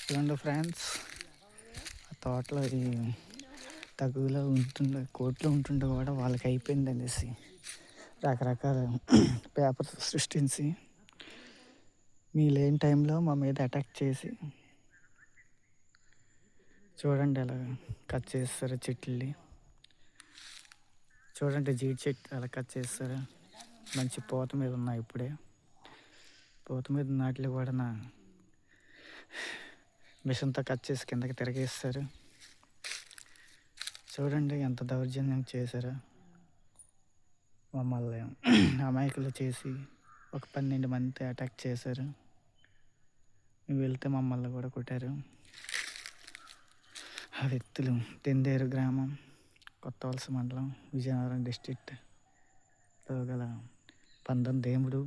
చూడండి ఫ్రెండ్స్, ఆ తోటలో ఈ తగులో కోర్టులో ఉంటుండే కూడా వాళ్ళకి అయిపోయింది అనేసి రకరకాల పేపర్స్ సృష్టించి మీ లేని టైంలో మా మీద అటాక్ చేసి చూడండి ఎలా కట్ చేస్తారు చెట్లని. చూడండి జీడి చెట్టు ఎలా కట్ చేస్తారు. మంచి పూత మీద ఉన్నాయి. ఇప్పుడే పూత మీద నాట్లు కూడా మిషన్తో కట్ చేసి కిందకి తిరగేస్తారు. చూడండి ఎంత దౌర్జన్యం చేశారో. మమ్మల్ని అమాయకులు చేసి ఒక 12 మంది అటాక్ చేశారు. మేము వెళ్తే మమ్మల్ని కూడా కొట్టారు. ఆ వ్యక్తులు తెందేరు గ్రామం, కొత్తవలస మండలం, విజయనగరం డిస్ట్రిక్ట్లో గల పందం దేముడు,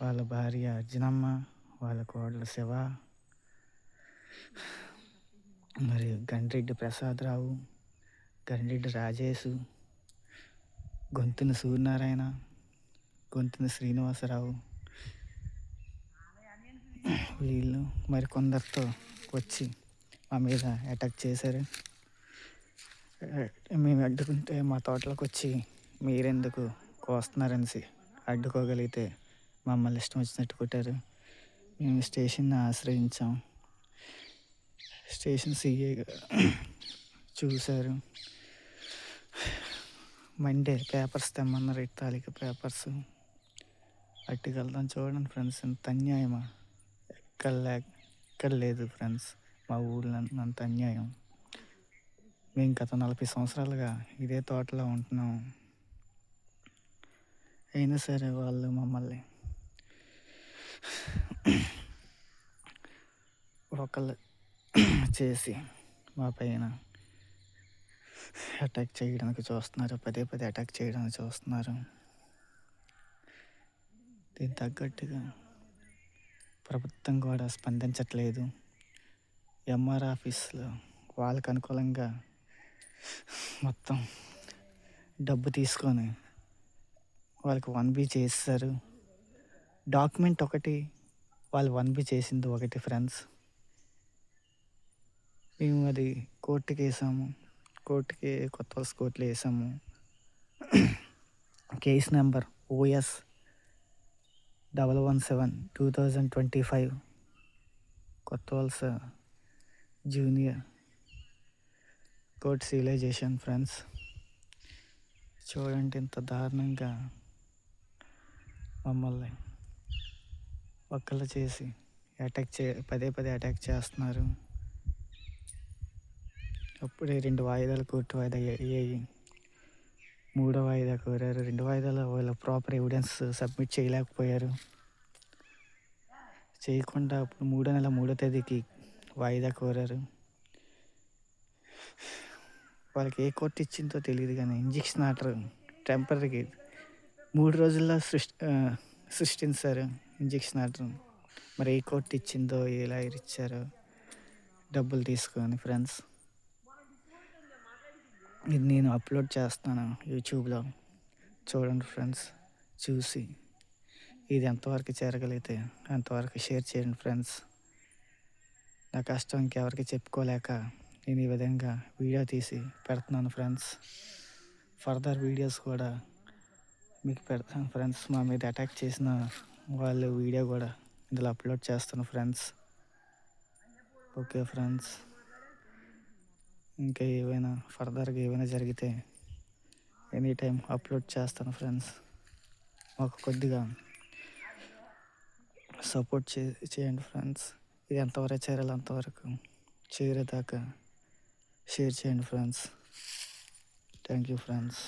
వాళ్ళ భార్య అర్జునమ్మ, వాళ్ళ కోడలు శివ, మరియు గండ్రెడ్డి ప్రసాదరావు, గండ్రెడ్డి రాజేషు, గొంతున సూర్యనారాయణ, గొంతున శ్రీనివాసరావు, వీళ్ళు మరికొందరితో వచ్చి మా మీద అటాక్ చేశారు. మేము అడ్డుకుంటే మా తోటలోకి వచ్చి మీరెందుకు కోస్తున్నారనేసి అడ్డుకోగలిగితే మమ్మల్ని ఇష్టం వచ్చినట్టు కొట్టారు. మేము స్టేషన్ని ఆశ్రయించాం. స్టేషన్ సిఐ చూశారు. మండే పేపర్స్ తెమ్మన్నారు. తాలిక పేపర్స్ అట్టుకెళ్దాం. చూడండి ఫ్రెండ్స్, ఇంత అన్యాయమా? ఎక్కడ లేదు ఫ్రెండ్స్ మా ఊళ్ళో అంత అన్యాయం. మేము గత 40 సంవత్సరాలుగా ఇదే తోటలో ఉంటున్నాము. అయినా సరే వాళ్ళు మమ్మల్ని ఒకళ్ళు చేసి మా పైన అటాక్ చేయడానికి చూస్తున్నారు. పదే అటాక్ చేయడానికి చూస్తున్నారు. దీనికి తగ్గట్టుగా ప్రభుత్వం కూడా స్పందించట్లేదు. ఎంఆర్ ఆఫీస్లో వాళ్ళకు అనుకూలంగా మొత్తం డబ్బు తీసుకొని వాళ్ళకి 1B చేస్తారు. డాక్యుమెంట్ ఒకటి, వాళ్ళు 1B చేసింది ఒకటి ఫ్రెండ్స్. మేము అది కోర్టుకి వేసాము. కొత్తవలస కోర్టులో వేసాము. Case number OS 117/2025 Kothavalasa junior court సీలైజేషన్ ఫ్రెండ్స్. చూడండి ఇంత దారుణంగా మమ్మల్ని ఒక్కళ్ళు చేసి పదే అటాక్ చేస్తున్నారు. అప్పుడే 2 వాయిదాలు కోర్టు వాయిదా అయ్యాయి. 3వ వాయిదా కోరారు. 2 వాయిదాలో వాళ్ళు ప్రాపర్ ఎవిడెన్స్ సబ్మిట్ చేయలేకపోయారు. చేయకుండా ఇప్పుడు 3వ నెల 3వ తేదీకి వాయిదా కోరారు. వాళ్ళకి ఏ కోర్టు ఇచ్చిందో తెలియదు కానీ ఇంజెక్షన్ ఆర్డర్ టెంపరీకి 3 రోజుల్లో సృష్టించారు ఇంజెక్షన్ ఆర్డర్. మరి ఏ కోర్టు ఇచ్చిందో, ఎలా ఇచ్చారో డబ్బులు తీసుకొని ఫ్రెండ్స్. ఇది నేను అప్లోడ్ చేస్తాను యూట్యూబ్లో. చూడండి ఫ్రెండ్స్, చూసి ఇది ఎంతవరకు చేరగలిగితే అంతవరకు షేర్ చేయండి ఫ్రెండ్స్. నా కష్టం ఇంకెవరికి చెప్పుకోలేక నేను ఈ విధంగా వీడియో తీసి పెడుతున్నాను ఫ్రెండ్స్. ఫర్దర్ వీడియోస్ కూడా మీకు పెడతాను ఫ్రెండ్స్. మా మీద అటాక్ చేసిన వాళ్ళు వీడియో కూడా ఇందులో అప్లోడ్ చేస్తాను ఫ్రెండ్స్. ఓకే ఫ్రెండ్స్, ఇంకా ఫర్దర్గా ఏమైనా జరిగితే ఎనీ టైం అప్లోడ్ చేస్తాను ఫ్రెండ్స్. మాకు కొద్దిగా సపోర్ట్ చేయండి ఫ్రెండ్స్. ఇది ఎంతవరకు చేరాలి అంతవరకు చేరేదాకా షేర్ చేయండి ఫ్రెండ్స్. Thank you friends.